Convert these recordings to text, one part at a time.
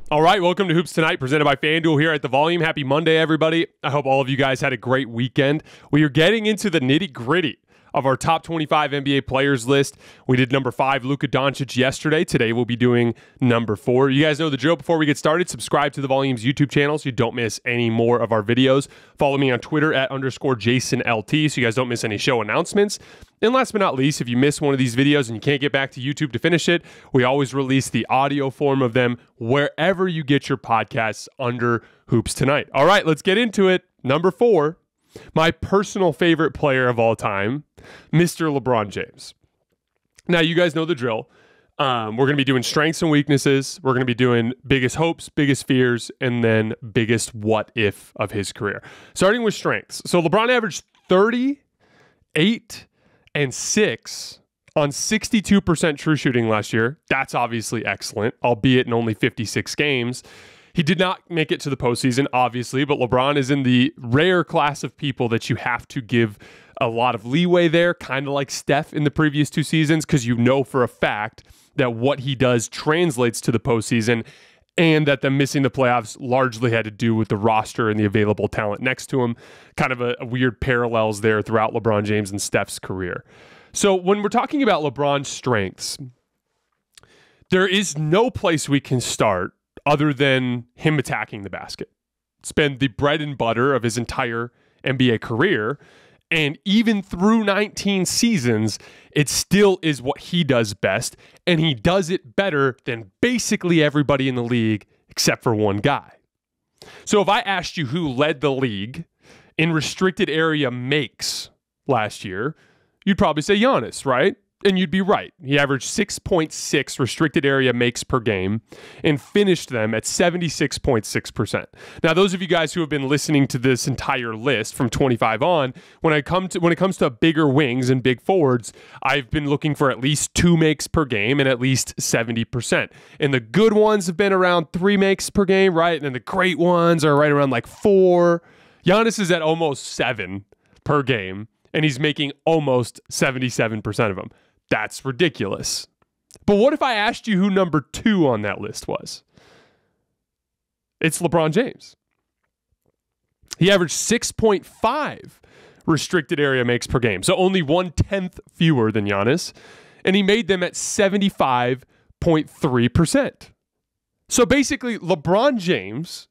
All right, welcome to Hoops Tonight, presented by FanDuel here at The Volume. Happy Monday, everybody. I hope all of you guys had a great weekend. We are getting into the nitty-gritty of our top 25 NBA players list. We did number 5, Luka Doncic, yesterday. Today, we'll be doing number 4. You guys know the drill. Before we get started, subscribe to The Volume's YouTube channel so you don't miss any more of our videos. Follow me on Twitter at _JasonLT so you guys don't miss any show announcements. And last but not least, if you miss one of these videos and you can't get back to YouTube to finish it, we always release the audio form of them wherever you get your podcasts under Hoops Tonight. All right, let's get into it. Number 4, my personal favorite player of all time, Mr. LeBron James. Now, you guys know the drill. We're going to be doing strengths and weaknesses. We're going to be doing biggest hopes, biggest fears, and then biggest what if of his career. Starting with strengths. So LeBron averaged 38 and 6 on 62% true shooting last year. That's obviously excellent, albeit in only 56 games. He did not make it to the postseason, obviously, but LeBron is in the rare class of people that you have to give a lot of leeway there, kind of like Steph in the previous 2 seasons, because you know for a fact that what he does translates to the postseason, and that them missing the playoffs largely had to do with the roster and the available talent next to him. Kind of a weird parallels there throughout LeBron James and Steph's career. So when we're talking about LeBron's strengths, there is no place we can start other than him attacking the basket. It's been the bread and butter of his entire NBA career. And even through 19 seasons, it still is what he does best. And he does it better than basically everybody in the league except for one guy. So if I asked you who led the league in restricted area makes last year, you'd probably say Giannis, right? And you'd be right. He averaged 6.6 restricted area makes per game and finished them at 76.6%. Now, those of you guys who have been listening to this entire list from 25 on, when it comes to bigger wings and big forwards, I've been looking for at least 2 makes per game and at least 70%. And the good ones have been around 3 makes per game, right? And then the great ones are right around like 4. Giannis is at almost 7 per game, and he's making almost 77% of them. That's ridiculous. But what if I asked you who number 2 on that list was? It's LeBron James. He averaged 6.5 restricted area makes per game, so only 1/10 fewer than Giannis, and he made them at 75.3%. So basically, LeBron James,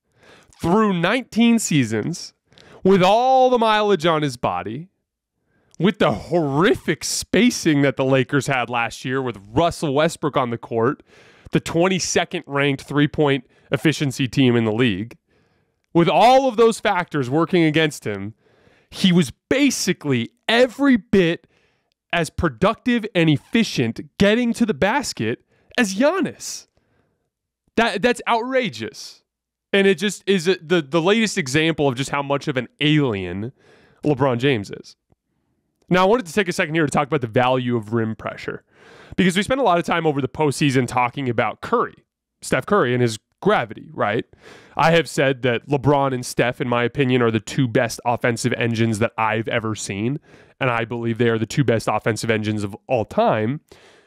through 19 seasons, with all the mileage on his body, with the horrific spacing that the Lakers had last year with Russell Westbrook on the court, the 22nd ranked three-point efficiency team in the league, with all of those factors working against him, he was basically every bit as productive and efficient getting to the basket as Giannis. That's outrageous. And it just is the latest example of just how much of an alien LeBron James is. Now, I wanted to take a second here to talk about the value of rim pressure, because we spent a lot of time over the postseason talking about Steph Curry, and his gravity, right? I have said that LeBron and Steph, in my opinion, are the 2 best offensive engines that I've ever seen, and I believe they are the 2 best offensive engines of all time.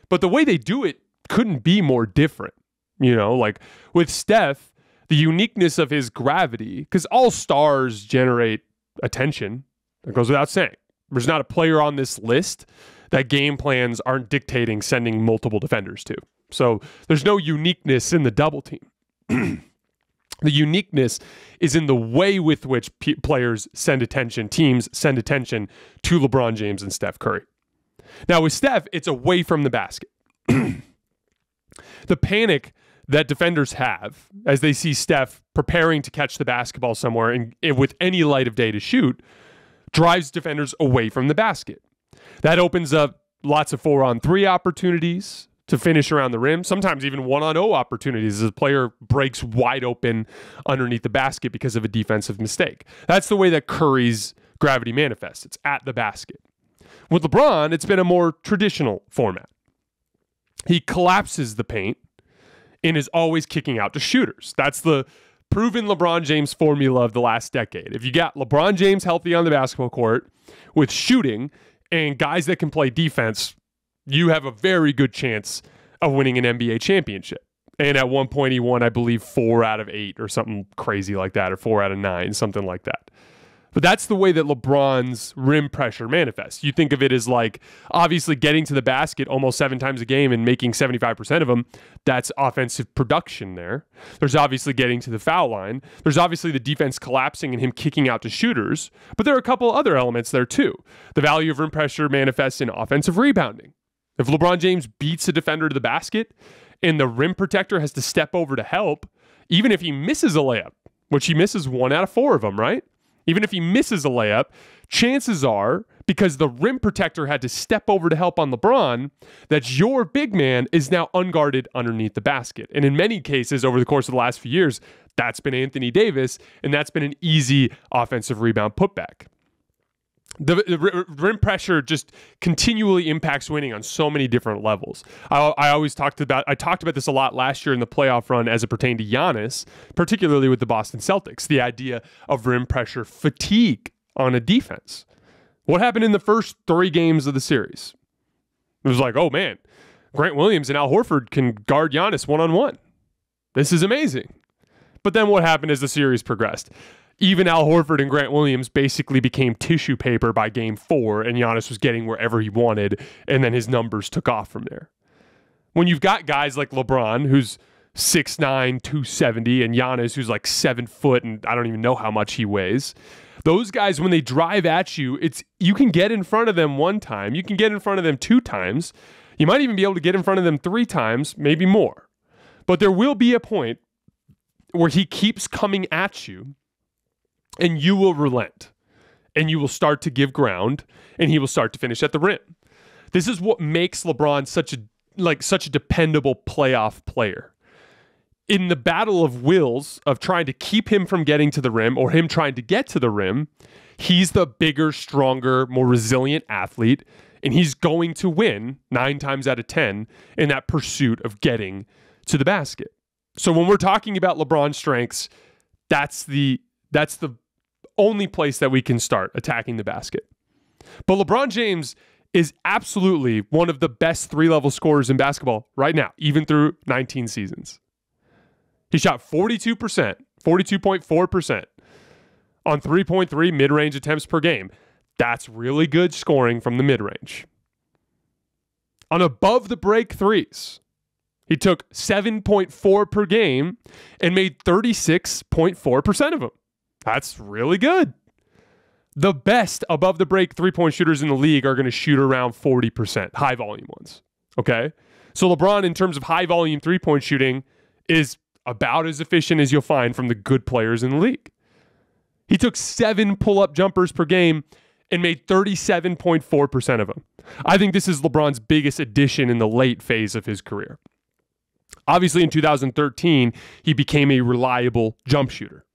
But the way they do it couldn't be more different. You know, like with Steph, the uniqueness of his gravity, because all stars generate attention. That goes without saying. There's not a player on this list that game plans aren't dictating sending multiple defenders to. So there's no uniqueness in the double team. The uniqueness is in the way with which players send attention, teams send attention to LeBron James and Steph Curry. Now with Steph, it's away from the basket. The panic that defenders have as they see Steph preparing to catch the basketball somewhere and with any light of day to shoot drives defenders away from the basket. That opens up lots of 4-on-3 opportunities to finish around the rim, sometimes even 1-on-0 opportunities as a player breaks wide open underneath the basket because of a defensive mistake. That's the way that Curry's gravity manifests. It's at the basket. With LeBron, it's been a more traditional format. He collapses the paint and is always kicking out to shooters. That's the proven LeBron James formula of the last decade. If you got LeBron James healthy on the basketball court with shooting and guys that can play defense, you have a very good chance of winning an NBA championship. And at one point he won, I believe, 4 out of 8 or something crazy like that, or 4 out of 9, something like that. But that's the way that LeBron's rim pressure manifests. You think of it as like, obviously getting to the basket almost 7 times a game and making 75% of them. That's offensive production there. There's obviously getting to the foul line. There's obviously the defense collapsing and him kicking out to shooters. But there are a couple other elements there too. The value of rim pressure manifests in offensive rebounding. If LeBron James beats a defender to the basket and the rim protector has to step over to help, even if he misses a layup, which he misses 1 out of 4 of them, right? Even if he misses a layup, chances are, because the rim protector had to step over to help on LeBron, that your big man is now unguarded underneath the basket. And in many cases, over the course of the last few years, that's been Anthony Davis, and that's been an easy offensive rebound putback. The rim pressure just continually impacts winning on so many different levels. I talked about this a lot last year in the playoff run as it pertained to Giannis, particularly with the Boston Celtics, the idea of rim pressure fatigue on a defense. What happened in the first 3 games of the series? It was like, oh man, Grant Williams and Al Horford can guard Giannis one-on-one. This is amazing. But then what happened as the series progressed? Even Al Horford and Grant Williams basically became tissue paper by game 4, and Giannis was getting wherever he wanted, and then his numbers took off from there. When you've got guys like LeBron, who's 6'9", 270, and Giannis, who's like 7 foot, and I don't even know how much he weighs, those guys, when they drive at you, you can get in front of them 1 time, you can get in front of them 2 times, you might even be able to get in front of them 3 times, maybe more. But there will be a point where he keeps coming at you, and you will relent, and you will start to give ground, and he will start to finish at the rim. This is what makes LeBron such a dependable playoff player. In the battle of wills of trying to keep him from getting to the rim or him trying to get to the rim, he's the bigger, stronger, more resilient athlete, and he's going to win 9 times out of 10 in that pursuit of getting to the basket. So when we're talking about LeBron's strengths, that's the only place that we can start attacking the basket. But LeBron James is absolutely one of the best 3-level scorers in basketball right now, even through 19 seasons. He shot 42%, 42.4% on 3.3 mid-range attempts per game. That's really good scoring from the mid-range. On above the break threes, he took 7.4 per game and made 36.4% of them. That's really good. The best above the break 3-point shooters in the league are going to shoot around 40%, high volume ones. Okay? So LeBron, in terms of high volume 3-point shooting, is about as efficient as you'll find from the good players in the league. He took 7 pull-up jumpers per game and made 37.4% of them. I think this is LeBron's biggest addition in the late phase of his career. Obviously, in 2013, he became a reliable jump shooter.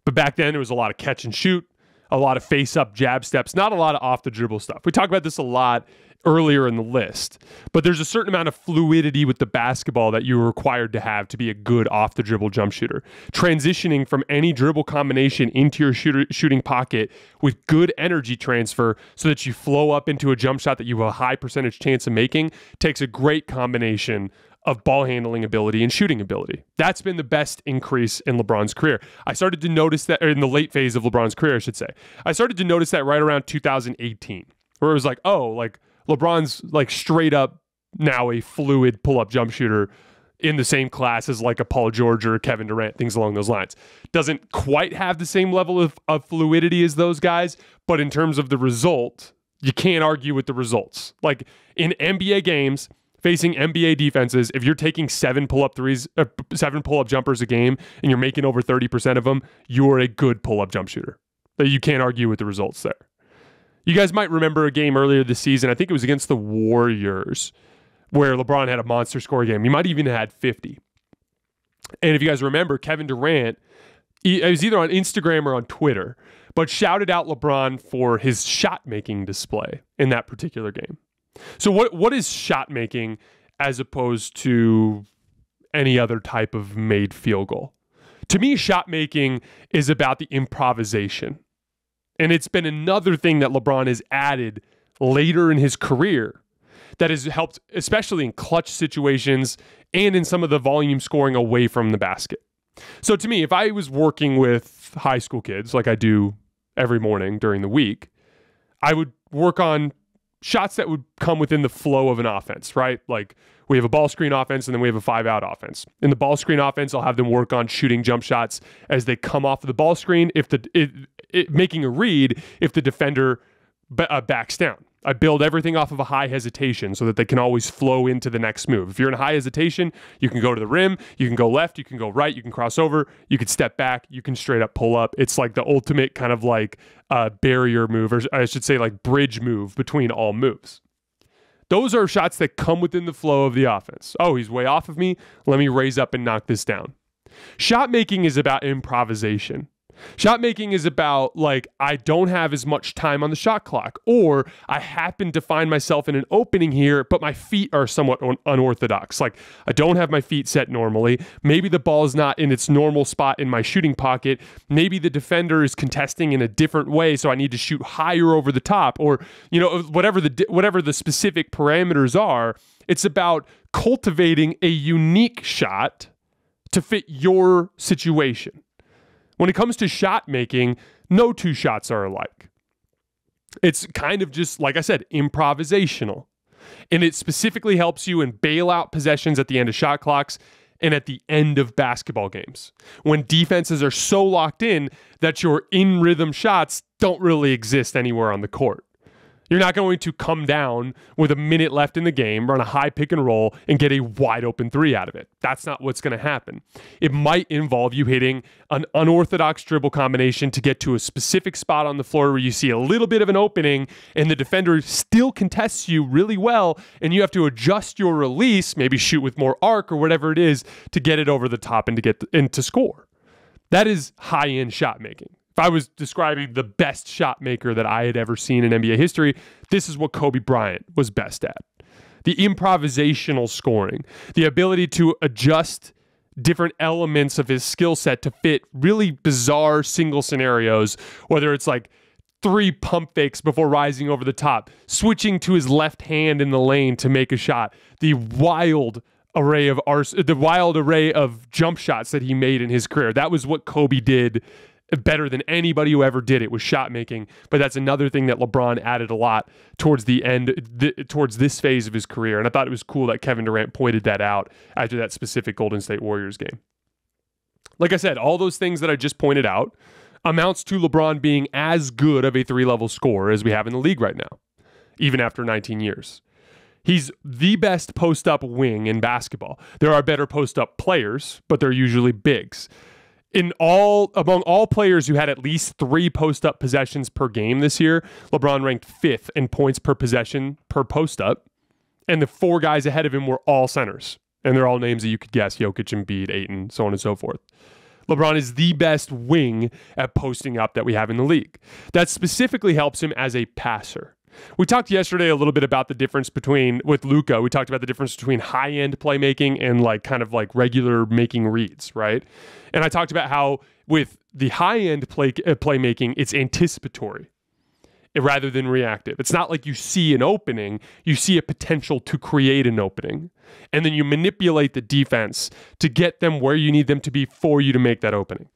But back then, there was a lot of catch and shoot, a lot of face-up jab steps, not a lot of off-the-dribble stuff. We talk about this a lot earlier in the list, but there's a certain amount of fluidity with the basketball that you're required to have to be a good off-the-dribble jump shooter. Transitioning from any dribble combination into your shooting pocket with good energy transfer so that you flow up into a jump shot that you have a high percentage chance of making takes a great combination of ball handling ability and shooting ability. That's been the best increase in LeBron's career. I started to notice that, or in the late phase of LeBron's career, I should say. I started to notice that right around 2018, where it was like, oh, like LeBron's like straight up now a fluid pull-up jump shooter in the same class as like a Paul George or Kevin Durant, things along those lines. Doesn't quite have the same level of fluidity as those guys, but in terms of the result, you can't argue with the results. Like in NBA games, facing NBA defenses, if you're taking 7 pull-up jumpers a game and you're making over 30% of them, you're a good pull-up jump shooter. You can't argue with the results there. You guys might remember a game earlier this season, I think it was against the Warriors, where LeBron had a monster score game. He might even have had 50. And if you guys remember, Kevin Durant, it was either on Instagram or on Twitter, but shouted out LeBron for his shot-making display in that particular game. So what is shot making as opposed to any other type of made field goal? To me, shot making is about the improvisation. And it's been another thing that LeBron has added later in his career that has helped, especially in clutch situations and in some of the volume scoring away from the basket. So to me, if I was working with high school kids like I do every morning during the week, I would work on shots that would come within the flow of an offense, right? Like we have a ball screen offense and then we have a 5-out offense. In the ball screen offense, I'll have them work on shooting jump shots as they come off of the ball screen, making a read if the defender backs down. I build everything off of a high hesitation so that they can always flow into the next move. If you're in a high hesitation, you can go to the rim, you can go left, you can go right, you can cross over, you can step back, you can straight up pull up. It's like the ultimate kind of like barrier move, or I should say like bridge move between all moves. Those are shots that come within the flow of the offense. Oh, he's way off of me. Let me raise up and knock this down. Shot making is about improvisation. Shot making is about like, I don't have as much time on the shot clock, or I happen to find myself in an opening here, but my feet are somewhat unorthodox. Like I don't have my feet set normally. Maybe the ball is not in its normal spot in my shooting pocket. Maybe the defender is contesting in a different way, so I need to shoot higher over the top, or whatever the specific parameters are. It's about cultivating a unique shot to fit your situation. When it comes to shot making, no two shots are alike. It's kind of just, like I said, improvisational. And it specifically helps you in bailout possessions at the end of shot clocks and at the end of basketball games, when defenses are so locked in that your in-rhythm shots don't really exist anywhere on the court. You're not going to come down with a minute left in the game, run a high pick and roll, and get a wide open three out of it. That's not what's going to happen. It might involve you hitting an unorthodox dribble combination to get to a specific spot on the floor where you see a little bit of an opening and the defender still contests you really well, and you have to adjust your release, maybe shoot with more arc or whatever it is, to get it over the top and to score. That is high-end shot making. If I was describing the best shot maker that I had ever seen in NBA history, this is what Kobe Bryant was best at. The improvisational scoring, the ability to adjust different elements of his skill set to fit really bizarre single scenarios, whether it's like 3 pump fakes before rising over the top, switching to his left hand in the lane to make a shot, the wild array of jump shots that he made in his career. That was what Kobe did better than anybody who ever did it, was shot making. But that's another thing that LeBron added a lot towards the end, towards this phase of his career. And I thought it was cool that Kevin Durant pointed that out after that specific Golden State Warriors game. Like I said, all those things that I just pointed out amounts to LeBron being as good of a 3-level scorer as we have in the league right now, even after 19 years. He's the best post-up wing in basketball. There are better post-up players, but they're usually bigs. Among all players who had at least 3 post-up possessions per game this year, LeBron ranked 5th in points per possession per post-up, and the 4 guys ahead of him were all centers, and they're all names that you could guess: Jokic, Embiid, Ayton, so on and so forth. LeBron is the best wing at posting up that we have in the league. That specifically helps him as a passer. We talked yesterday a little bit about the difference with Luka. We talked about the difference between high-end playmaking and kind of regular making reads, right? And I talked about how with the high-end playmaking, it's anticipatory rather than reactive. It's not like you see an opening, you see a potential to create an opening, and then you manipulate the defense to get them where you need them to be for you to make that opening.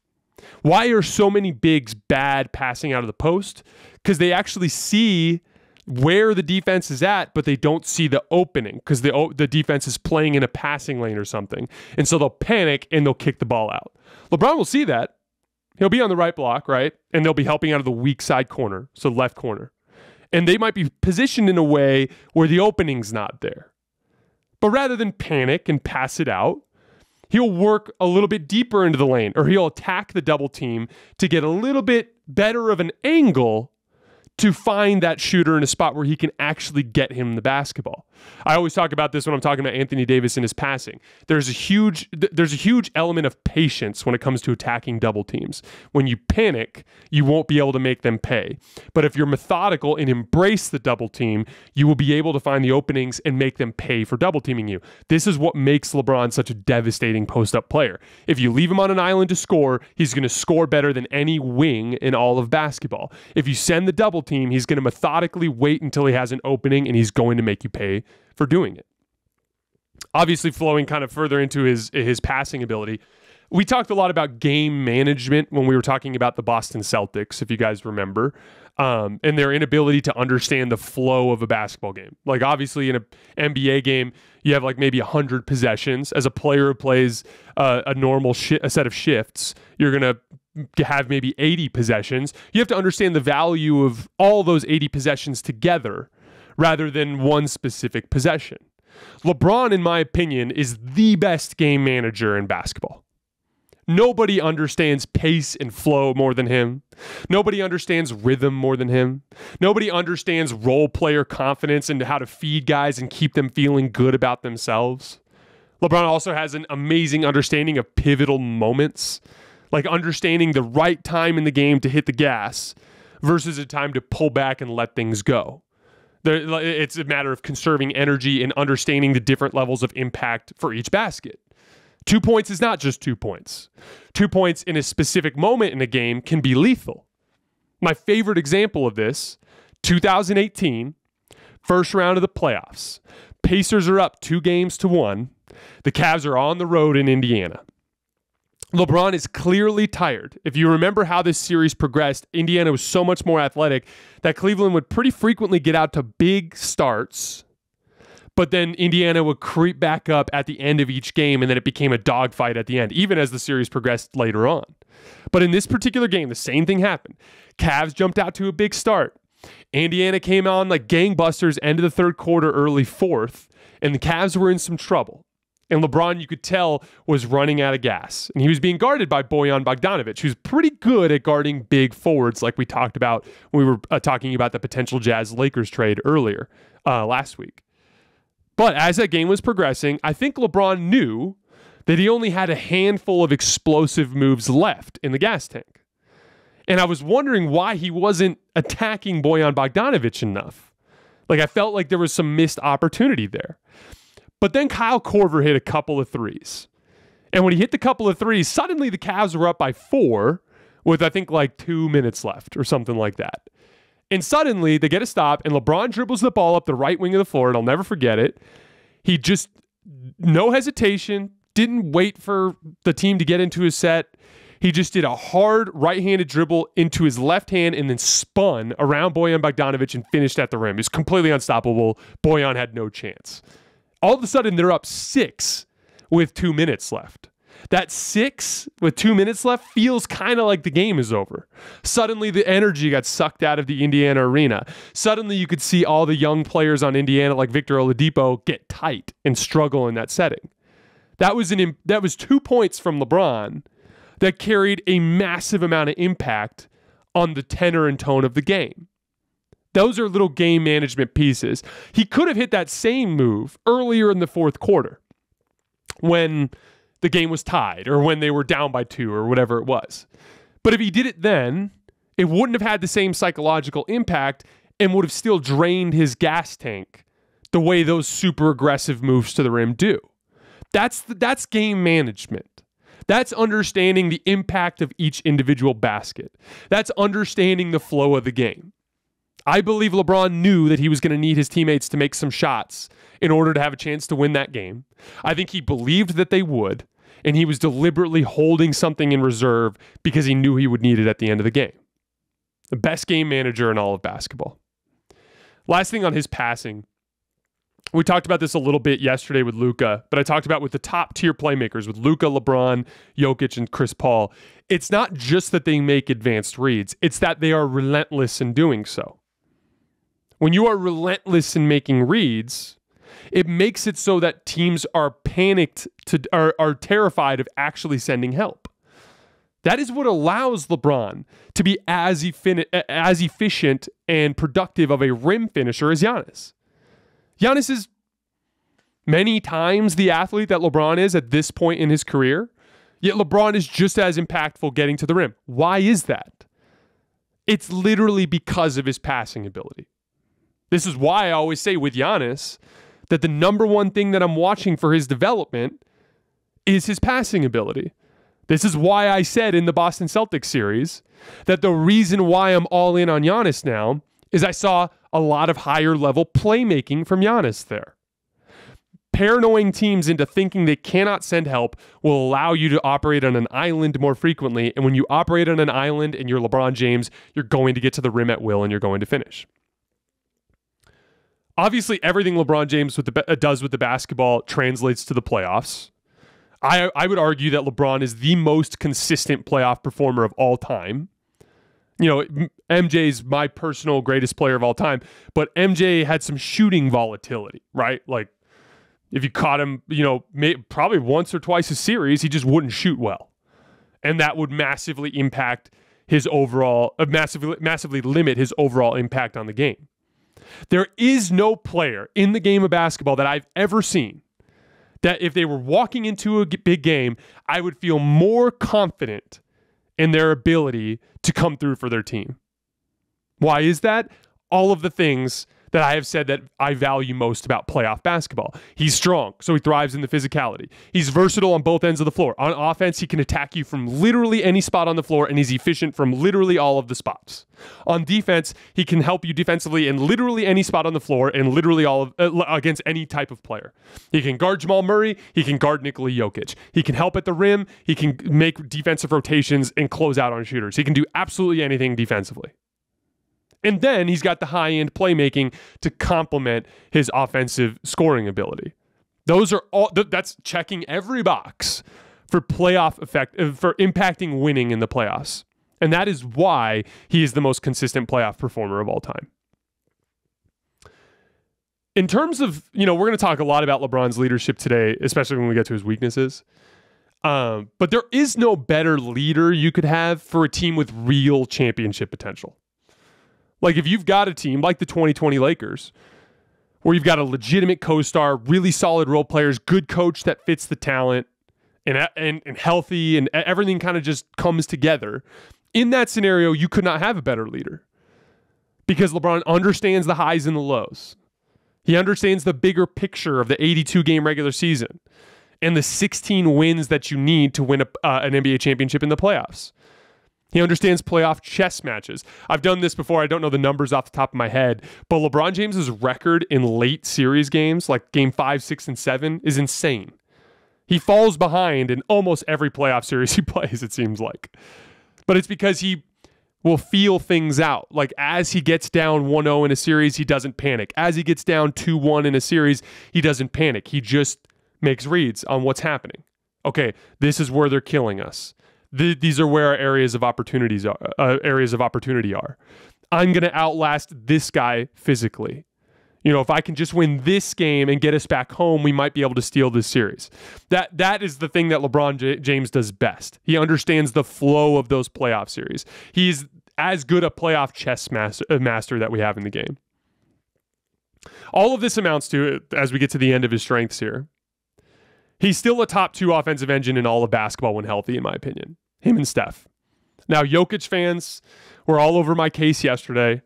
Why are so many bigs bad passing out of the post? Because they actually see where the defense is at, but they don't see the opening because the defense is playing in a passing lane or something. And so they'll panic and they'll kick the ball out. LeBron will see that. He'll be on the right block, right? And they'll be helping out of the weak side corner, so left corner. And they might be positioned in a way where the opening's not there. But rather than panic and pass it out, he'll work a little bit deeper into the lane, or he'll attack the double team to get a little bit better of an angle to find that shooter in a spot where he can actually get him the basketball. I always talk about this when I'm talking about Anthony Davis and his passing. There's a huge element of patience when it comes to attacking double teams. When you panic, you won't be able to make them pay. But if you're methodical and embrace the double team, you will be able to find the openings and make them pay for double teaming you. This is what makes LeBron such a devastating post-up player. If you leave him on an island to score, he's going to score better than any wing in all of basketball. If you send the double team, he's going to methodically wait until he has an opening, and he's going to make you pay for doing it. Obviously, flowing kind of further into his passing ability, we talked a lot about game management when we were talking about the Boston Celtics, if you guys remember, and their inability to understand the flow of a basketball game. Like, obviously, in an NBA game, you have like maybe 100 possessions. As a player who plays a normal a set of shifts, you're going to have maybe 80 possessions. You have to understand the value of all those 80 possessions together rather than one specific possession. LeBron, in my opinion, is the best game manager in basketball. Nobody understands pace and flow more than him. Nobody understands rhythm more than him. Nobody understands role player confidence and how to feed guys and keep them feeling good about themselves. LeBron also has an amazing understanding of pivotal moments, like understanding the right time in the game to hit the gas versus a time to pull back and let things go. It's a matter of conserving energy and understanding the different levels of impact for each basket. 2 points is not just 2 points. 2 points in a specific moment in a game can be lethal. My favorite example of this, 2018, first round of the playoffs. Pacers are up 2-1. The Cavs are on the road in Indiana. LeBron is clearly tired. If you remember how this series progressed, Indiana was so much more athletic that Cleveland would pretty frequently get out to big starts, but then Indiana would creep back up at the end of each game, and then it became a dogfight at the end, even as the series progressed later on. But in this particular game, the same thing happened. Cavs jumped out to a big start. Indiana came on like gangbusters, end of the third quarter, early fourth, and the Cavs were in some trouble. And LeBron, you could tell, was running out of gas. And he was being guarded by Bojan Bogdanovic, who's pretty good at guarding big forwards, like we talked about when we were talking about the potential Jazz-Lakers trade earlier last week. But as that game was progressing, I think LeBron knew that he only had a handful of explosive moves left in the gas tank. And I was wondering why he wasn't attacking Bojan Bogdanovic enough. Like, I felt like there was some missed opportunity there. But then Kyle Korver hit a couple of threes. And when he hit the couple of threes, suddenly the Cavs were up by 4 with, I think, like 2 minutes left or something like that. And suddenly they get a stop, and LeBron dribbles the ball up the right wing of the floor, and I'll never forget it. He just, no hesitation, didn't wait for the team to get into his set. He just did a hard right-handed dribble into his left hand and then spun around Bojan Bogdanovic and finished at the rim. He was completely unstoppable. Bojan had no chance. All of a sudden, they're up 6 with 2 minutes left. That 6 with 2 minutes left feels kind of like the game is over. Suddenly, the energy got sucked out of the Indiana arena. Suddenly, you could see all the young players on Indiana, like Victor Oladipo, get tight and struggle in that setting. That was 2 points from LeBron that carried a massive amount of impact on the tenor and tone of the game. Those are little game management pieces. He could have hit that same move earlier in the fourth quarter when the game was tied or when they were down by 2 or whatever it was. But if he did it then, it wouldn't have had the same psychological impact and would have still drained his gas tank the way those super aggressive moves to the rim do. That's game management. That's understanding the impact of each individual basket. That's understanding the flow of the game. I believe LeBron knew that he was going to need his teammates to make some shots in order to have a chance to win that game. I think he believed that they would, and he was deliberately holding something in reserve because he knew he would need it at the end of the game. The best game manager in all of basketball. Last thing on his passing. We talked about this a little bit yesterday with Luka, but I talked about with the top tier playmakers with Luka, LeBron, Jokic, and Chris Paul. It's not just that they make advanced reads. It's that they are relentless in doing so. When you are relentless in making reads, it makes it so that teams are panicked are terrified of actually sending help. That is what allows LeBron to be as efficient and productive of a rim finisher as Giannis. Giannis is many times the athlete that LeBron is at this point in his career, yet LeBron is just as impactful getting to the rim. Why is that? It's literally because of his passing ability. This is why I always say with Giannis that the number one thing that I'm watching for his development is his passing ability. This is why I said in the Boston Celtics series that the reason why I'm all in on Giannis now is I saw a lot of higher level playmaking from Giannis there. Paranoing teams into thinking they cannot send help will allow you to operate on an island more frequently. And when you operate on an island and you're LeBron James, you're going to get to the rim at will and you're going to finish. Obviously, everything LeBron James does with the basketball translates to the playoffs. I would argue that LeBron is the most consistent playoff performer of all time. You know, MJ's my personal greatest player of all time, but MJ had some shooting volatility, right? Like, if you caught him, you know, probably once or twice a series, he just wouldn't shoot well. And that would massively impact his overall, massively limit his overall impact on the game. There is no player in the game of basketball that I've ever seen that if they were walking into a big game, I would feel more confident in their ability to come through for their team. Why is that? All of the things that I have said that I value most about playoff basketball. He's strong, so he thrives in the physicality. He's versatile on both ends of the floor. On offense, he can attack you from literally any spot on the floor, and he's efficient from literally all of the spots. On defense, he can help you defensively in literally any spot on the floor and literally all of against any type of player. He can guard Jamal Murray. He can guard Nikola Jokic. He can help at the rim. He can make defensive rotations and close out on shooters. He can do absolutely anything defensively. And then he's got the high-end playmaking to complement his offensive scoring ability. Those are all. That's checking every box for playoff effect, for impacting winning in the playoffs. And that is why he is the most consistent playoff performer of all time. In terms of, we're going to talk a lot about LeBron's leadership today, especially when we get to his weaknesses. But there is no better leader you could have for a team with real championship potential. Like if you've got a team like the 2020 Lakers, where you've got a legitimate co-star, really solid role players, good coach that fits the talent, and healthy, and everything kind of just comes together. In that scenario, you could not have a better leader because LeBron understands the highs and the lows. He understands the bigger picture of the 82-game regular season and the 16 wins that you need to win an NBA championship in the playoffs. He understands playoff chess matches. I've done this before. I don't know the numbers off the top of my head, but LeBron James's record in late series games, like game 5, 6, and 7, is insane. He falls behind in almost every playoff series he plays, it seems like. But it's because he will feel things out. Like as he gets down 1-0 in a series, he doesn't panic. As he gets down 2-1 in a series, he doesn't panic. He just makes reads on what's happening. Okay, this is where they're killing us. These are where our areas of opportunity are. I'm going to outlast this guy physically. If I can just win this game and get us back home, we might be able to steal this series. That is the thing that LeBron James does best. He understands the flow of those playoff series. He's as good a playoff chess master that we have in the game. All of this amounts to, as we get to the end of his strengths here, he's still a top 2 offensive engine in all of basketball when healthy, in my opinion. Him and Steph. Now, Jokic fans were all over my case yesterday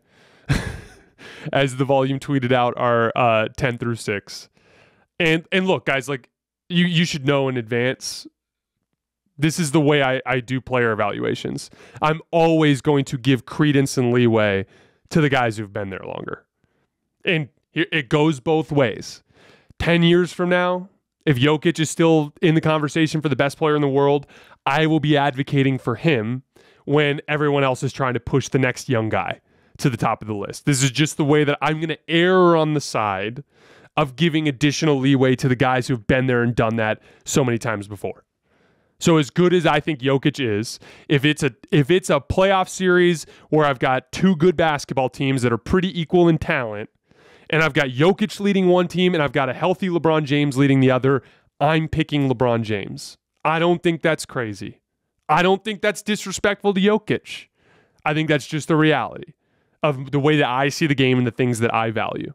as the volume tweeted out our 10 through 6. And look, guys, like you should know in advance, this is the way I do player evaluations. I'm always going to give credence and leeway to the guys who've been there longer. And it goes both ways. 10 years from now, if Jokic is still in the conversation for the best player in the world, I will be advocating for him when everyone else is trying to push the next young guy to the top of the list. This is just the way that I'm going to err on the side of giving additional leeway to the guys who've been there and done that so many times before. So as good as I think Jokic is, if it's a playoff series where I've got 2 good basketball teams that are pretty equal in talent, and I've got Jokic leading one team and I've got a healthy LeBron James leading the other, I'm picking LeBron James. I don't think that's crazy. I don't think that's disrespectful to Jokic. I think that's just the reality of the way that I see the game and the things that I value.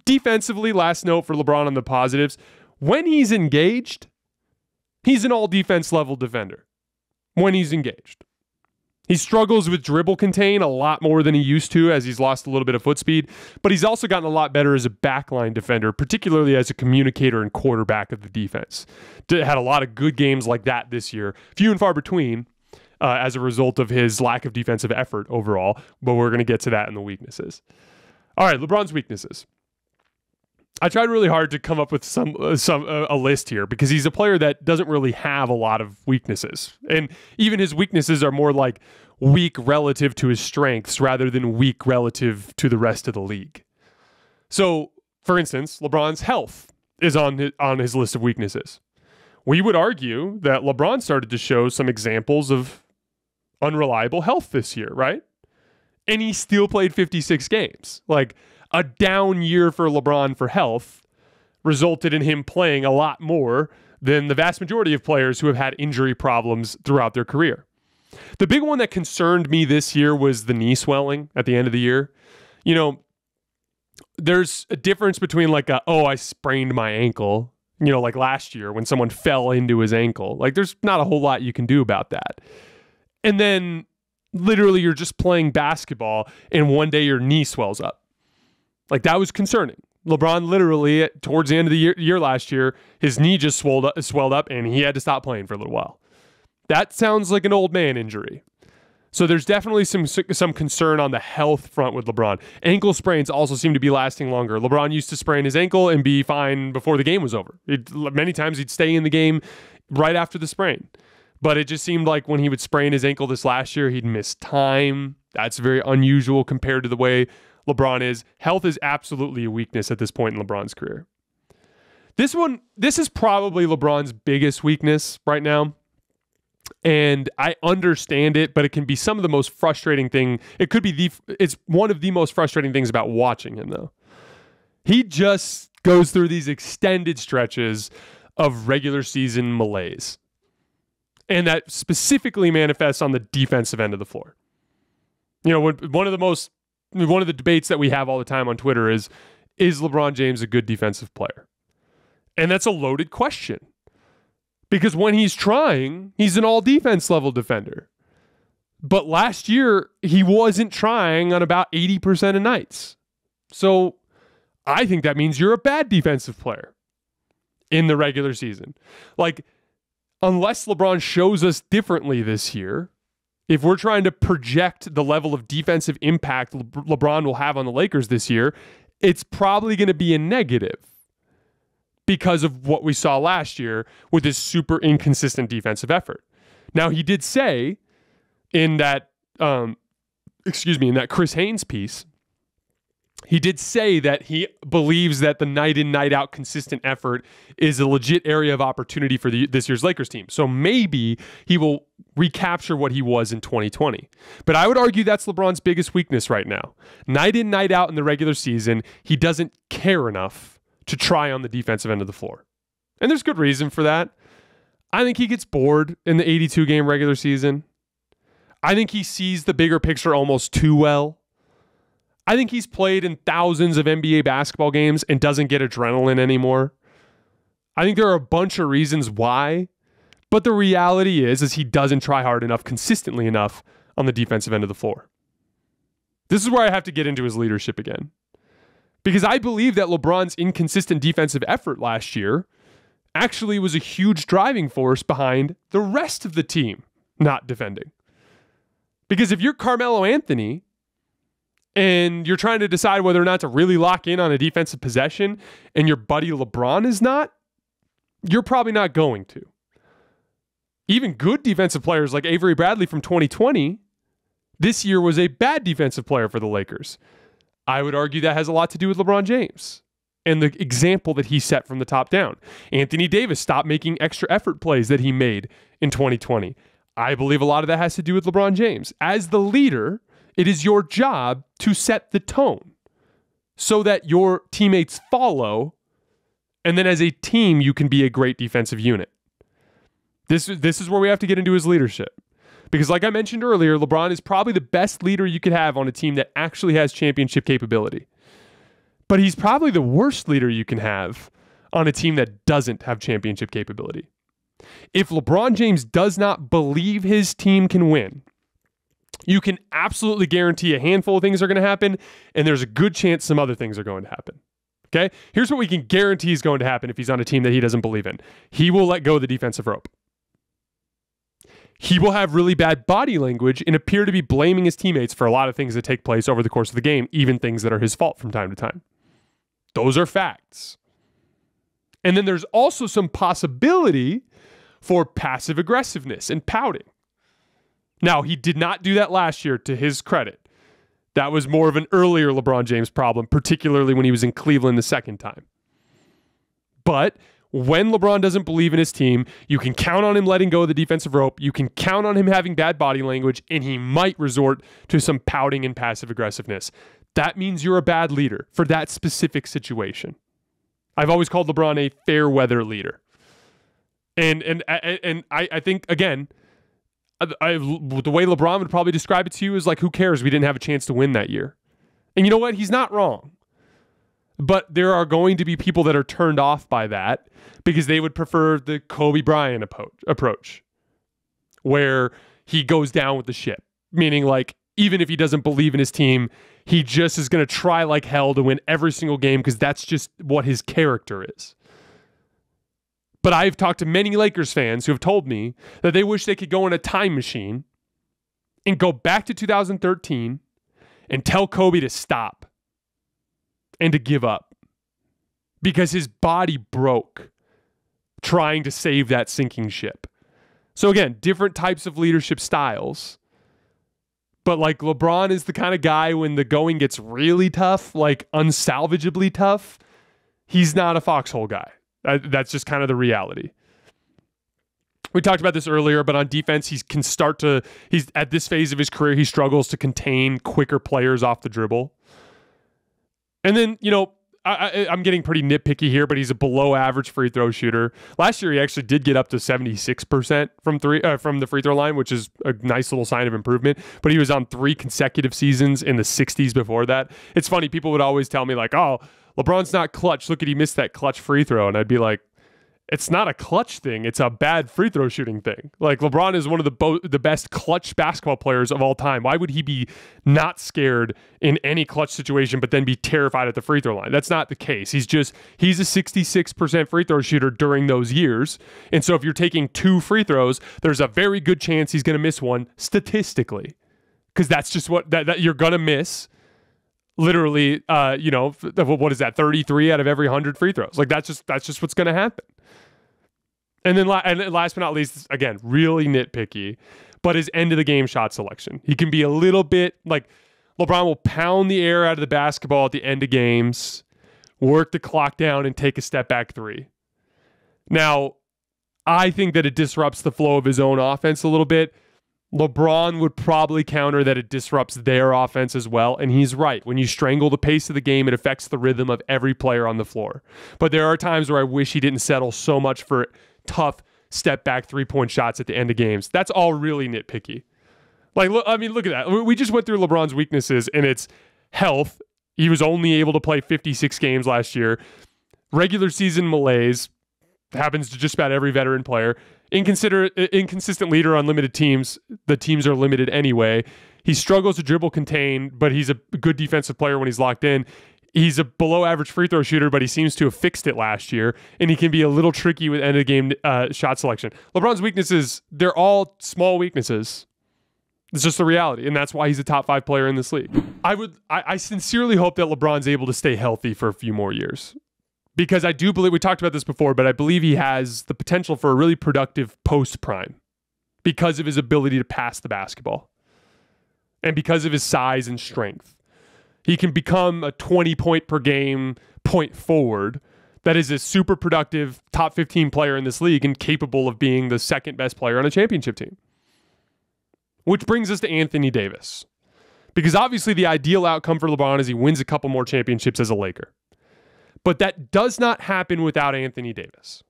Defensively, last note for LeBron on the positives, when he's engaged, he's an all-defense level defender. When he's engaged. He struggles with dribble contain a lot more than he used to as he's lost a little bit of foot speed, but he's also gotten a lot better as a backline defender, particularly as a communicator and quarterback of the defense. Had a lot of good games like that this year. Few and far between, as a result of his lack of defensive effort overall. But we're going to get to that in the weaknesses. All right, LeBron's weaknesses. I tried really hard to come up with a list here because he's a player that doesn't really have a lot of weaknesses. And even his weaknesses are more like weak relative to his strengths rather than weak relative to the rest of the league. So, for instance, LeBron's health is on his list of weaknesses. We would argue that LeBron started to show some examples of unreliable health this year, right? And he still played 56 games. Like, a down year for LeBron for health resulted in him playing a lot more than the vast majority of players who have had injury problems throughout their career. The big one that concerned me this year was the knee swelling at the end of the year. You know, there's a difference between like I sprained my ankle, you know, like last year when someone fell into his ankle. Like, there's not a whole lot you can do about that. And then literally you're just playing basketball and one day your knee swells up. Like, that was concerning. LeBron literally, towards the end of the year last year, his knee just swelled up and he had to stop playing for a little while. That sounds like an old man injury. So there's definitely some concern on the health front with LeBron. Ankle sprains also seem to be lasting longer. LeBron used to sprain his ankle and be fine before the game was over. Many times he'd stay in the game right after the sprain. But it just seemed like when he would sprain his ankle this last year, he'd miss time. That's very unusual compared to the way LeBron is. Health is absolutely a weakness at this point in LeBron's career. This is probably LeBron's biggest weakness right now. And I understand it, but it can be some of the most frustrating thing. It's one of the most frustrating things about watching him, though. He just goes through these extended stretches of regular season malaise. And that specifically manifests on the defensive end of the floor. You know, one of the debates that we have all the time on Twitter is LeBron James a good defensive player? And that's a loaded question. Because when he's trying, he's an all-defense level defender. But last year, he wasn't trying on about 80% of nights. So I think that means you're a bad defensive player in the regular season. Like, unless LeBron shows us differently this year, if we're trying to project the level of defensive impact LeBron will have on the Lakers this year, it's probably going to be a negative because of what we saw last year with his super inconsistent defensive effort. Now, he did say in that, in that Chris Haynes piece, he did say that he believes that the night in, night out consistent effort is a legit area of opportunity for this year's Lakers team. So maybe he will recapture what he was in 2020. But I would argue that's LeBron's biggest weakness right now. Night in, night out in the regular season, he doesn't care enough to try on the defensive end of the floor. And there's good reason for that. I think he gets bored in the 82-game regular season. I think he sees the bigger picture almost too well. I think he's played in thousands of NBA basketball games and doesn't get adrenaline anymore. I think there are a bunch of reasons why, but the reality is he doesn't try hard enough, consistently enough on the defensive end of the floor. This is where I have to get into his leadership again. Because I believe that LeBron's inconsistent defensive effort last year actually was a huge driving force behind the rest of the team not defending. Because if you're Carmelo Anthony and you're trying to decide whether or not to really lock in on a defensive possession and your buddy LeBron is not, you're probably not going to. Even good defensive players like Avery Bradley from 2020, this year was a bad defensive player for the Lakers. I would argue that has a lot to do with LeBron James and the example that he set from the top down. Anthony Davis stopped making extra effort plays that he made in 2020. I believe a lot of that has to do with LeBron James. As the leader, it is your job to set the tone so that your teammates follow, and then as a team, you can be a great defensive unit. This is where we have to get into his leadership. Because like I mentioned earlier, LeBron is probably the best leader you could have on a team that actually has championship capability. But he's probably the worst leader you can have on a team that doesn't have championship capability. If LeBron James does not believe his team can win, you can absolutely guarantee a handful of things are going to happen, and there's a good chance some other things are going to happen. Okay? Here's what we can guarantee is going to happen if he's on a team that he doesn't believe in. He will let go of the defensive rope. he will have really bad body language and appear to be blaming his teammates for a lot of things that take place over the course of the game, even things that are his fault from time to time. Those are facts. And then there's also some possibility for passive aggressiveness and pouting. Now, he did not do that last year, to his credit. That was more of an earlier LeBron James problem, particularly when he was in Cleveland the second time. But when LeBron doesn't believe in his team, you can count on him letting go of the defensive rope. You can count on him having bad body language, and he might resort to some pouting and passive aggressiveness. That means you're a bad leader for that specific situation. I've always called LeBron a fair weather leader. And I think, again, the way LeBron would probably describe it to you is like, who cares? We didn't have a chance to win that year. And you know what? He's not wrong. But there are going to be people that are turned off by that because they would prefer the Kobe Bryant approach, where he goes down with the ship. Meaning, like, even if he doesn't believe in his team, he just is going to try like hell to win every single game because that's just what his character is. But I've talked to many Lakers fans who have told me that they wish they could go in a time machine and go back to 2013 and tell Kobe to stop and to give up because his body broke trying to save that sinking ship. So again, different types of leadership styles. But like, LeBron is the kind of guy when the going gets really tough, like unsalvageably tough, he's not a foxhole guy. That's just kind of the reality. We talked about this earlier, but on defense, he's at this phase of his career, he struggles to contain quicker players off the dribble. And then, you know, I'm getting pretty nitpicky here, but he's a below average free throw shooter. Last year, he actually did get up to 76% from the free throw line, which is a nice little sign of improvement. But he was on 3 consecutive seasons in the 60s before that. It's funny. People would always tell me like, oh, LeBron's not clutch. Look at, he missed that clutch free throw. And I'd be like, it's not a clutch thing. It's a bad free throw shooting thing. Like, LeBron is one of the best clutch basketball players of all time. Why would he be not scared in any clutch situation, but then be terrified at the free throw line? That's not the case. He's a 66% free throw shooter during those years. And so if you're taking 2 free throws, there's a very good chance he's going to miss one statistically. Because that's just what that you're going to miss. Literally, what is that? 33 out of every 100 free throws. Like, that's just what's going to happen. And then last but not least, again, really nitpicky, but his end of the game shot selection. He can be a little bit like, LeBron will pound the air out of the basketball at the end of games, work the clock down, and take a step back 3. Now, I think that it disrupts the flow of his own offense a little bit. LeBron would probably counter that it disrupts their offense as well, and he's right. When you strangle the pace of the game, it affects the rhythm of every player on the floor. But there are times where I wish he didn't settle so much for tough step back 3-point shots at the end of games. That's all really nitpicky. Like, look at that. We just went through LeBron's weaknesses, and it's health. He was only able to play 56 games last year. Regular season malaise happens to just about every veteran player. Inconsistent leader on limited teams. The teams are limited anyway. He struggles to dribble contain, but he's a good defensive player when he's locked in. He's a below average free throw shooter, but he seems to have fixed it last year, and he can be a little tricky with end of game shot selection. LeBron's weaknesses, they're all small weaknesses. It's just the reality, and that's why he's a top 5 player in this league. I sincerely hope that LeBron's able to stay healthy for a few more years, because I do believe, we talked about this before, but I believe he has the potential for a really productive post-prime because of his ability to pass the basketball and because of his size and strength. He can become a 20-point per game point forward that is a super productive top 15 player in this league and capable of being the second best player on a championship team. Which brings us to Anthony Davis. Because obviously the ideal outcome for LeBron is he wins a couple more championships as a Laker. But that does not happen without Anthony Davis.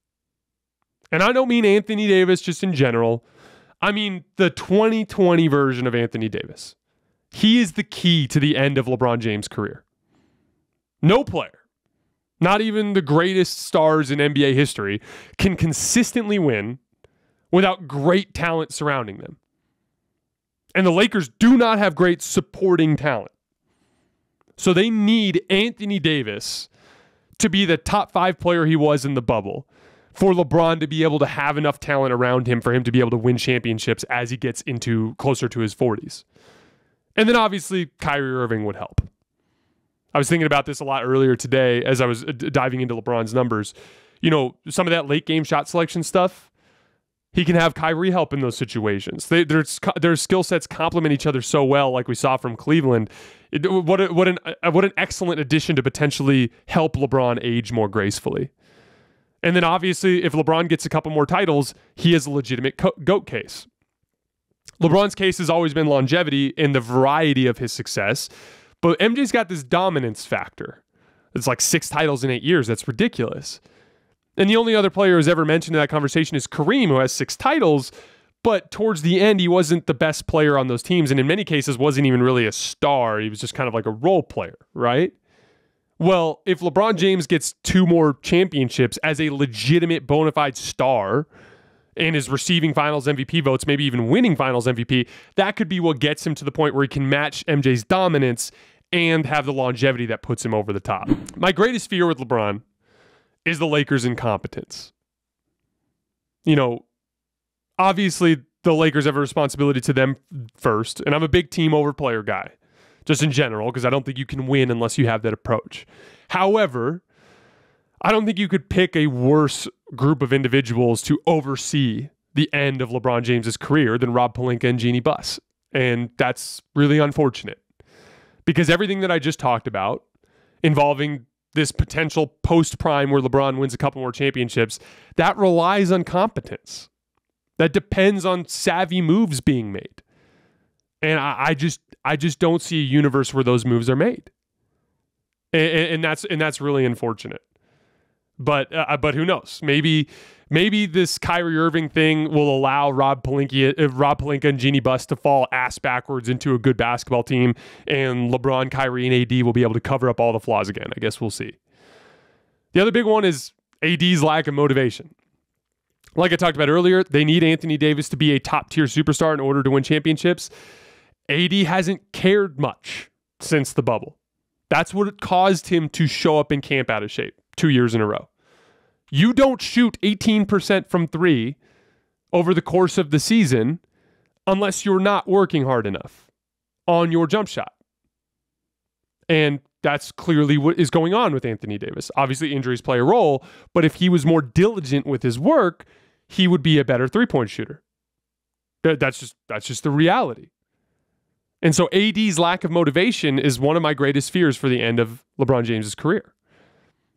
And I don't mean Anthony Davis just in general. I mean the 2020 version of Anthony Davis. He is the key to the end of LeBron James' career. No player, not even the greatest stars in NBA history, can consistently win without great talent surrounding them. And the Lakers do not have great supporting talent. So they need Anthony Davis to be the top 5 player he was in the bubble for LeBron to be able to have enough talent around him for him to be able to win championships as he gets into closer to his 40s. And then obviously Kyrie Irving would help. I was thinking about this a lot earlier today as I was diving into LeBron's numbers. You know, some of that late game shot selection stuff, he can have Kyrie help in those situations. Their skill sets complement each other so well, like we saw from Cleveland. What an excellent addition to potentially help LeBron age more gracefully. And then obviously, if LeBron gets a couple more titles, he has a legitimate GOAT case. LeBron's case has always been longevity and the variety of his success, but MJ's got this dominance factor. It's like 6 titles in 8 years. That's ridiculous. And the only other player who's ever mentioned in that conversation is Kareem, who has 6 titles, but towards the end, he wasn't the best player on those teams, and in many cases wasn't even really a star. He was just kind of like a role player, right? Well, if LeBron James gets 2 more championships as a legitimate bona fide star and is receiving finals MVP votes, maybe even winning finals MVP, that could be what gets him to the point where he can match MJ's dominance and have the longevity that puts him over the top. My greatest fear with LeBron is the Lakers' incompetence. You know, obviously the Lakers have a responsibility to them first, and I'm a big team over player guy. Just in general, because I don't think you can win unless you have that approach. However, I don't think you could pick a worse group of individuals to oversee the end of LeBron James's career than Rob Pelinka and Jeannie Buss. And that's really unfortunate. Because everything that I just talked about involving this potential post-prime where LeBron wins a couple more championships, that relies on competence. That depends on savvy moves being made. And I just don't see a universe where those moves are made, and that's really unfortunate. But who knows? Maybe this Kyrie Irving thing will allow Rob Pelinka and Jeannie Buss to fall ass backwards into a good basketball team, and LeBron, Kyrie, and AD will be able to cover up all the flaws again. I guess we'll see. The other big one is AD's lack of motivation. Like I talked about earlier, they need Anthony Davis to be a top-tier superstar in order to win championships. AD hasn't cared much since the bubble. That's what caused him to show up in camp out of shape 2 years in a row. You don't shoot 18% from 3 over the course of the season unless you're not working hard enough on your jump shot. And that's clearly what is going on with Anthony Davis. Obviously, injuries play a role, but if he was more diligent with his work, he would be a better three-point shooter. That's just the reality. And so AD's lack of motivation is one of my greatest fears for the end of LeBron James's career.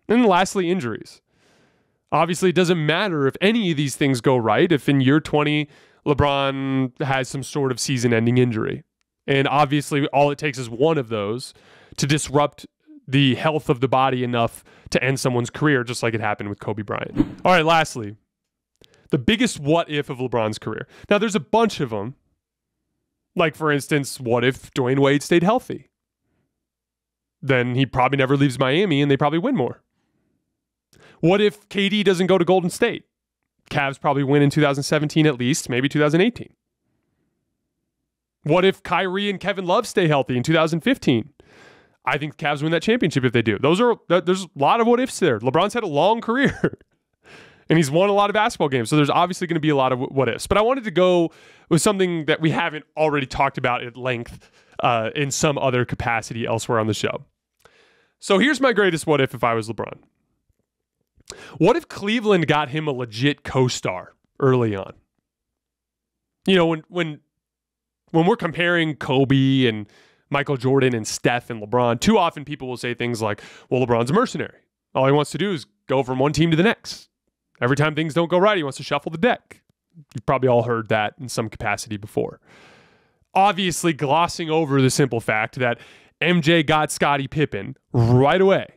And lastly, injuries. Obviously, it doesn't matter if any of these things go right if in year 20, LeBron has some sort of season-ending injury. And obviously, all it takes is one of those to disrupt the health of the body enough to end someone's career, just like it happened with Kobe Bryant. All right, lastly, the biggest what-if of LeBron's career. Now, there's a bunch of them. Like, for instance, what if Dwayne Wade stayed healthy? Then he probably never leaves Miami and they probably win more. What if KD doesn't go to Golden State? Cavs probably win in 2017 at least, maybe 2018. What if Kyrie and Kevin Love stay healthy in 2015? I think the Cavs win that championship if they do. There's a lot of what ifs there. LeBron's had a long career. And he's won a lot of basketball games, so there's obviously going to be a lot of what-ifs. But I wanted to go with something that we haven't already talked about at length in some other capacity elsewhere on the show. So here's my greatest what-if I was LeBron. What if Cleveland got him a legit co-star early on? You know, when we're comparing Kobe and Michael Jordan and Steph and LeBron, too often people will say things like, well, LeBron's a mercenary. All he wants to do is go from one team to the next. Every time things don't go right, he wants to shuffle the deck. You've probably all heard that in some capacity before. Obviously, glossing over the simple fact that MJ got Scottie Pippen right away.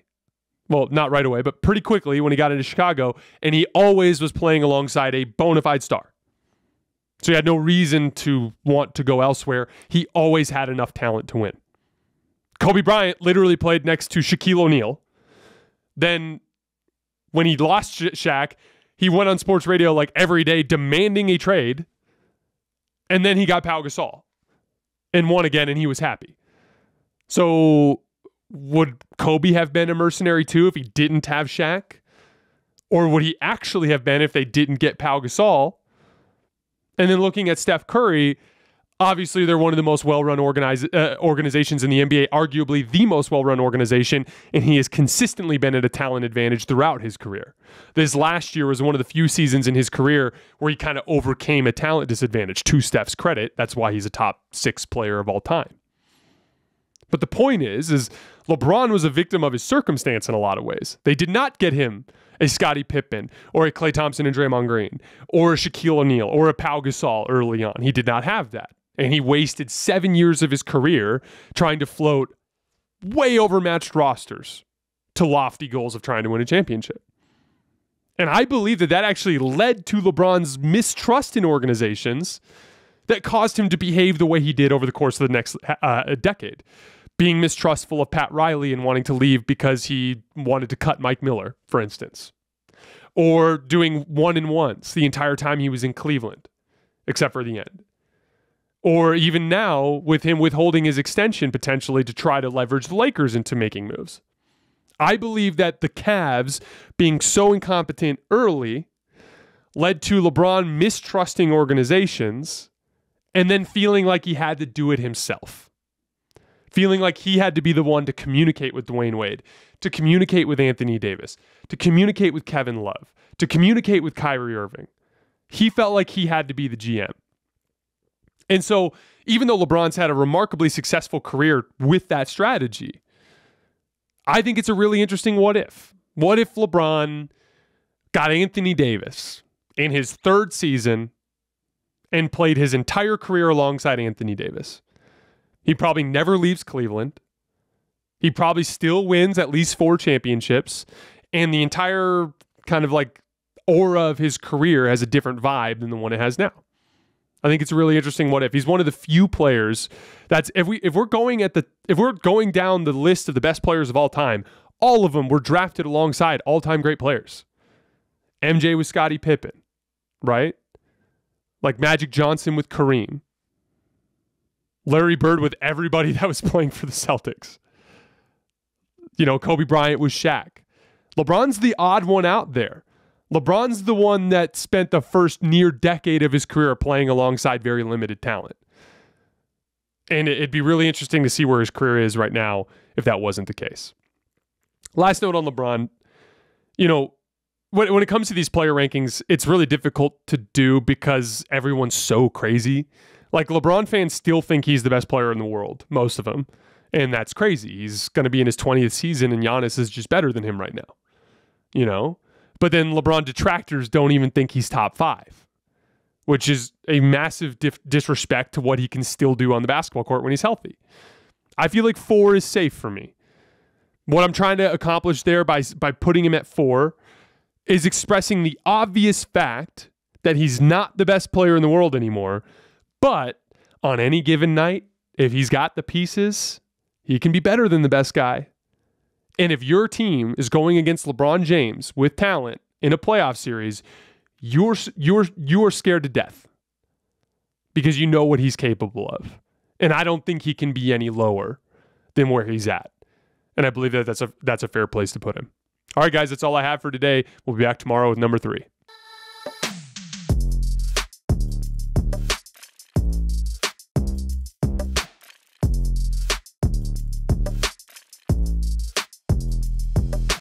Well, not right away, but pretty quickly when he got into Chicago, and he always was playing alongside a bona fide star. So he had no reason to want to go elsewhere. He always had enough talent to win. Kobe Bryant literally played next to Shaquille O'Neal. Then when he lost Shaq, he went on sports radio like every day demanding a trade. And then he got Pau Gasol and won again, and he was happy. So would Kobe have been a mercenary too if he didn't have Shaq? Or would he actually have been if they didn't get Pau Gasol? And then looking at Steph Curry, obviously they're one of the most well-run organizations in the NBA, arguably the most well-run organization, and he has consistently been at a talent advantage throughout his career. This last year was one of the few seasons in his career where he kind of overcame a talent disadvantage, to Steph's credit. That's why he's a top 6 player of all time. But the point is LeBron was a victim of his circumstance in a lot of ways. They did not get him a Scottie Pippen or a Klay Thompson and Draymond Green or a Shaquille O'Neal or a Pau Gasol early on. He did not have that. And he wasted 7 years of his career trying to float way overmatched rosters to lofty goals of trying to win a championship. And I believe that actually led to LeBron's mistrust in organizations that caused him to behave the way he did over the course of the next decade. Being mistrustful of Pat Riley and wanting to leave because he wanted to cut Mike Miller, for instance. Or doing 1-and-1s the entire time he was in Cleveland, except for the end. Or even now, with him withholding his extension potentially to try to leverage the Lakers into making moves. I believe that the Cavs being so incompetent early led to LeBron mistrusting organizations and then feeling like he had to do it himself. Feeling like he had to be the one to communicate with Dwayne Wade, to communicate with Anthony Davis, to communicate with Kevin Love, to communicate with Kyrie Irving. He felt like he had to be the GM. And so, even though LeBron's had a remarkably successful career with that strategy, I think it's a really interesting what if. What if LeBron got Anthony Davis in his 3rd season and played his entire career alongside Anthony Davis? He probably never leaves Cleveland. He probably still wins at least 4 championships. And the entire kind of like aura of his career has a different vibe than the one it has now. I think it's a really interesting what if. He's one of the few players that's if we're going down the list of the best players of all time, all of them were drafted alongside all-time great players. MJ with Scottie Pippen, right? Like Magic Johnson with Kareem. Larry Bird with everybody that was playing for the Celtics. You know, Kobe Bryant was Shaq. LeBron's the odd one out there. LeBron's the one that spent the first near decade of his career playing alongside very limited talent. And it'd be really interesting to see where his career is right now if that wasn't the case. Last note on LeBron, you know, when it comes to these player rankings, it's really difficult to do because everyone's so crazy. Like, LeBron fans still think he's the best player in the world, most of them. And that's crazy. He's going to be in his 20th season, and Giannis is just better than him right now. You know? But then LeBron detractors don't even think he's top 5, which is a massive disrespect to what he can still do on the basketball court when he's healthy. I feel like 4 is safe for me. What I'm trying to accomplish there by putting him at 4 is expressing the obvious fact that he's not the best player in the world anymore. But on any given night, if he's got the pieces, he can be better than the best guy. And if your team is going against LeBron James with talent in a playoff series, you're scared to death because you know what he's capable of. And I don't think he can be any lower than where he's at. And I believe that that's a fair place to put him. All right, guys, that's all I have for today. We'll be back tomorrow with number 3.